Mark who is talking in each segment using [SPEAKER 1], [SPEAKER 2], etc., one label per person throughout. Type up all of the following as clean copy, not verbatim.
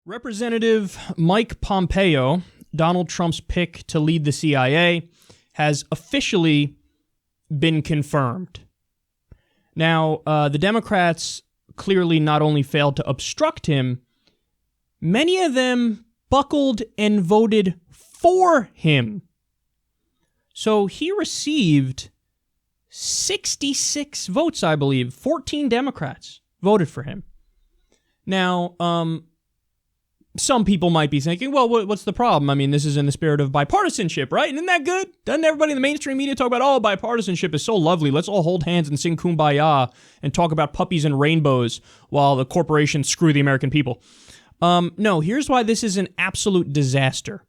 [SPEAKER 1] Representative Mike Pompeo, Donald Trump's pick to lead the CIA, has officially been confirmed. Now, the Democrats clearly not only failed to obstruct him, many of them buckled and voted for him. So he received 66 votes, I believe. 14 Democrats voted for him. Now, some people might be thinking, well, what's the problem? I mean, this is in the spirit of bipartisanship, right? Isn't that good? Doesn't everybody in the mainstream media talk about, oh, bipartisanship is so lovely. Let's all hold hands and sing Kumbaya and talk about puppies and rainbows while the corporations screw the American people. No, here's why this is an absolute disaster.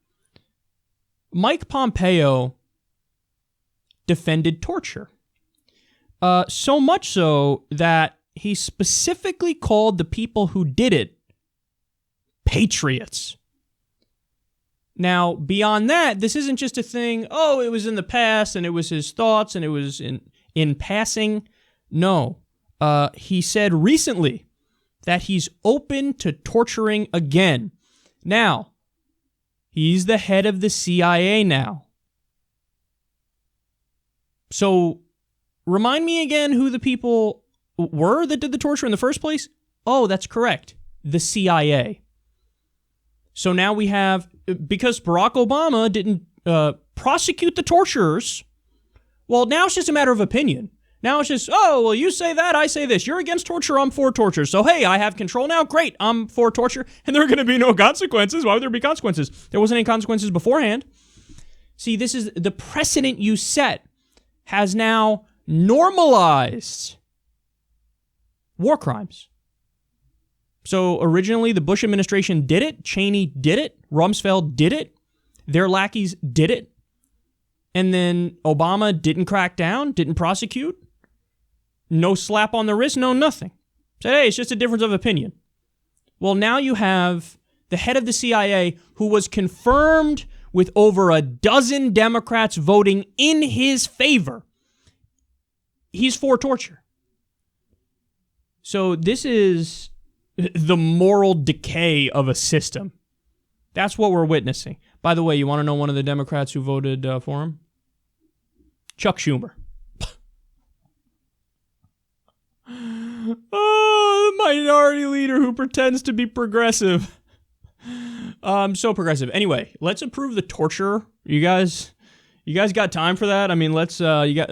[SPEAKER 1] Mike Pompeo defended torture. So much so that he specifically called the people who did it patriots. Now, beyond that, this isn't just a thing, oh, it was in the past and it was his thoughts and it was in passing. No. He said recently that he's open to torturing again. Now, he's the head of the CIA now. So, remind me again who the people were that did the torture in the first place? Oh, that's correct. The CIA. So now we have, because Barack Obama didn't prosecute the torturers, well, now it's just a matter of opinion. Now it's just, oh, well, you say that, I say this. You're against torture, I'm for torture. So, hey, I have control now. Great, I'm for torture. And there are going to be no consequences. Why would there be consequences? There wasn't any consequences beforehand. See, this is the precedent you set has now normalized war crimes. So originally, the Bush administration did it. Cheney did it. Rumsfeld did it. Their lackeys did it. And then Obama didn't crack down, didn't prosecute. No slap on the wrist, no nothing. Said, hey, it's just a difference of opinion. Well, now you have the head of the CIA who was confirmed with over a dozen Democrats voting in his favor. He's for torture. So this is the moral decay of a system. That's what we're witnessing. By the way, you want to know one of the Democrats who voted for him? Chuck Schumer. Oh, the minority leader who pretends to be progressive. So progressive. Anyway, let's approve the torture. You guys got time for that? I mean, let's get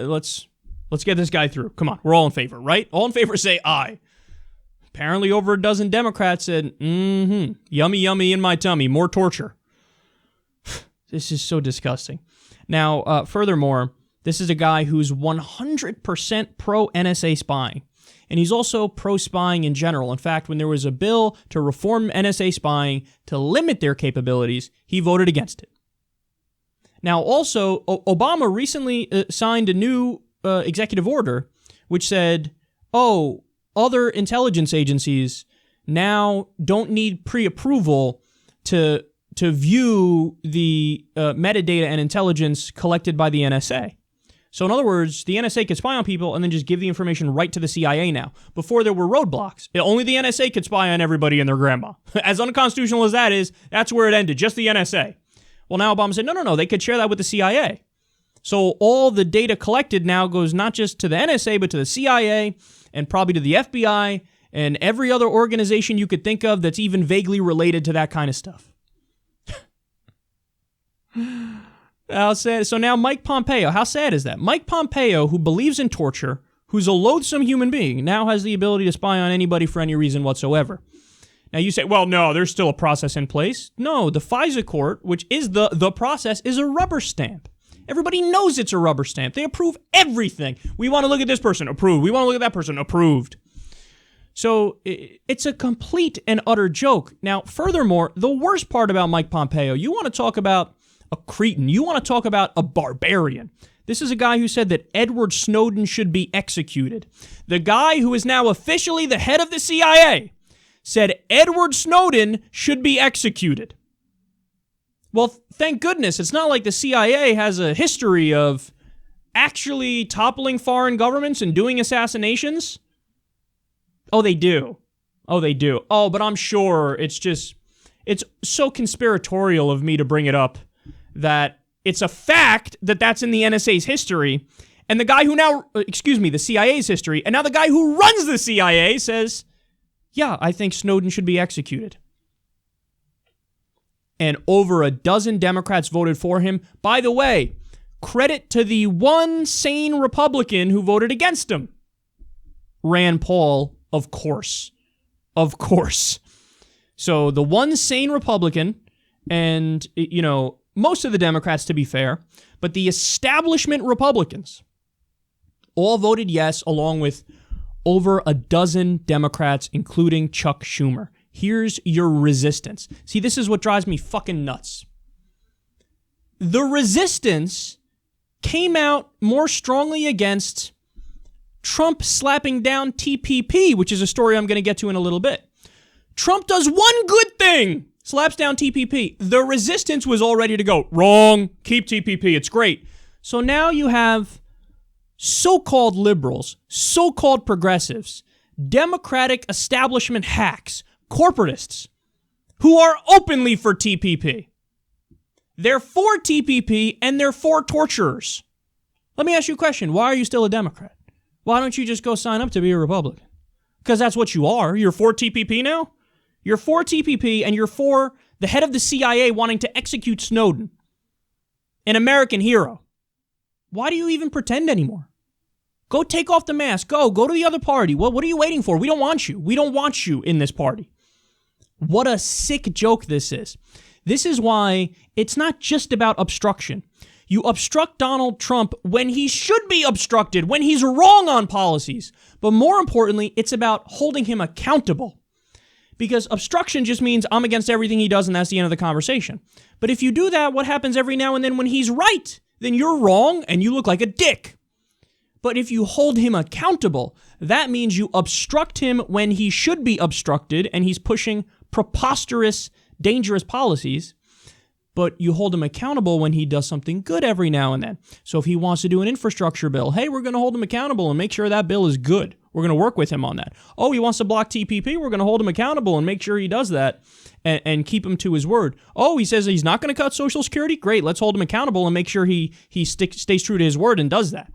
[SPEAKER 1] this guy through. Come on, we're all in favor, right? All in favor, say aye. Apparently over a dozen Democrats said, yummy, yummy in my tummy, more torture. This is so disgusting. Now, furthermore, this is a guy who's 100% pro-NSA spying. And he's also pro-spying in general. In fact, when there was a bill to reform NSA spying to limit their capabilities, he voted against it. Now, also, Obama recently signed a new executive order which said, oh, other intelligence agencies now don't need pre-approval to view the metadata and intelligence collected by the NSA. So in other words, the NSA could spy on people and then just give the information right to the CIA now. Before there were roadblocks. Only the NSA could spy on everybody and their grandma. As unconstitutional as that is, that's where it ended, just the NSA. Well, now Obama said, no, they could share that with the CIA. So all the data collected now goes not just to the NSA, but to the CIA and probably to the FBI and every other organization you could think of that's even vaguely related to that kind of stuff. How sad. So now Mike Pompeo, how sad is that? Mike Pompeo, who believes in torture, who's a loathsome human being, now has the ability to spy on anybody for any reason whatsoever. Now you say, well, no, there's still a process in place. No, the FISA court, which is the process, is a rubber stamp. Everybody knows it's a rubber stamp. They approve everything. We want to look at this person, approved. We want to look at that person, approved. So it's a complete and utter joke. Now, furthermore, the worst part about Mike Pompeo, you want to talk about a cretin. You want to talk about a barbarian. This is a guy who said that Edward Snowden should be executed. The guy who is now officially the head of the CIA said Edward Snowden should be executed. Well, thank goodness. It's not like the CIA has a history of actually toppling foreign governments and doing assassinations. Oh, they do. Oh, but I'm sure it's it's so conspiratorial of me to bring it up that it's a fact that that's in the NSA's history. And the guy who now, the CIA's history, and now the guy who runs the CIA says, yeah, I think Snowden should be executed. And over a dozen Democrats voted for him. By the way, credit to the one sane Republican who voted against him. Rand Paul, of course. Of course. So the one sane Republican, and, most of the Democrats, to be fair, but the establishment Republicans all voted yes, along with over a dozen Democrats, including Chuck Schumer. Here's your resistance. See, this is what drives me fucking nuts. The resistance came out more strongly against Trump slapping down TPP, which is a story I'm going to get to in a little bit. Trump does one good thing, slaps down TPP. The resistance was all ready to go. Wrong. Keep TPP. It's great. So now you have so-called liberals, so-called progressives, Democratic establishment hacks, corporatists, who are openly for TPP. They're for TPP and they're for torturers. Let me ask you a question. Why are you still a Democrat? Why don't you just go sign up to be a Republican? Because that's what you are. You're for TPP now? You're for TPP and you're for the head of the CIA wanting to execute Snowden, an American hero. Why do you even pretend anymore? Go take off the mask. Go to the other party. What are you waiting for? We don't want you. We don't want you in this party. What a sick joke this is. This is why it's not just about obstruction. You obstruct Donald Trump when he should be obstructed, when he's wrong on policies. But more importantly, it's about holding him accountable. Because obstruction just means I'm against everything he does and that's the end of the conversation. But if you do that, what happens every now and then when he's right? Then you're wrong and you look like a dick. But if you hold him accountable, that means you obstruct him when he should be obstructed and he's pushing preposterous, dangerous policies. But you hold him accountable when he does something good every now and then. So if he wants to do an infrastructure bill, hey, we're going to hold him accountable and make sure that bill is good. We're going to work with him on that. Oh, he wants to block TPP. We're going to hold him accountable and make sure he does that and keep him to his word. Oh, he says he's not going to cut Social Security. Great. Let's hold him accountable and make sure he stays true to his word and does that.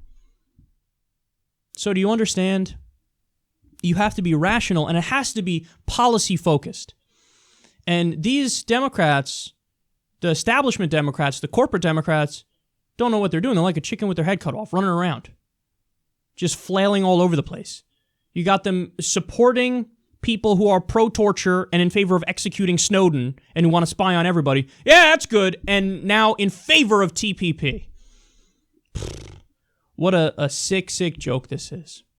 [SPEAKER 1] So do you understand? You have to be rational and it has to be policy focused. And these Democrats, the establishment Democrats, the corporate Democrats, don't know what they're doing. They're like a chicken with their head cut off, running around, just flailing all over the place. You got them supporting people who are pro-torture and in favor of executing Snowden and who want to spy on everybody. Yeah, that's good. And now in favor of TPP. What a sick, sick joke this is.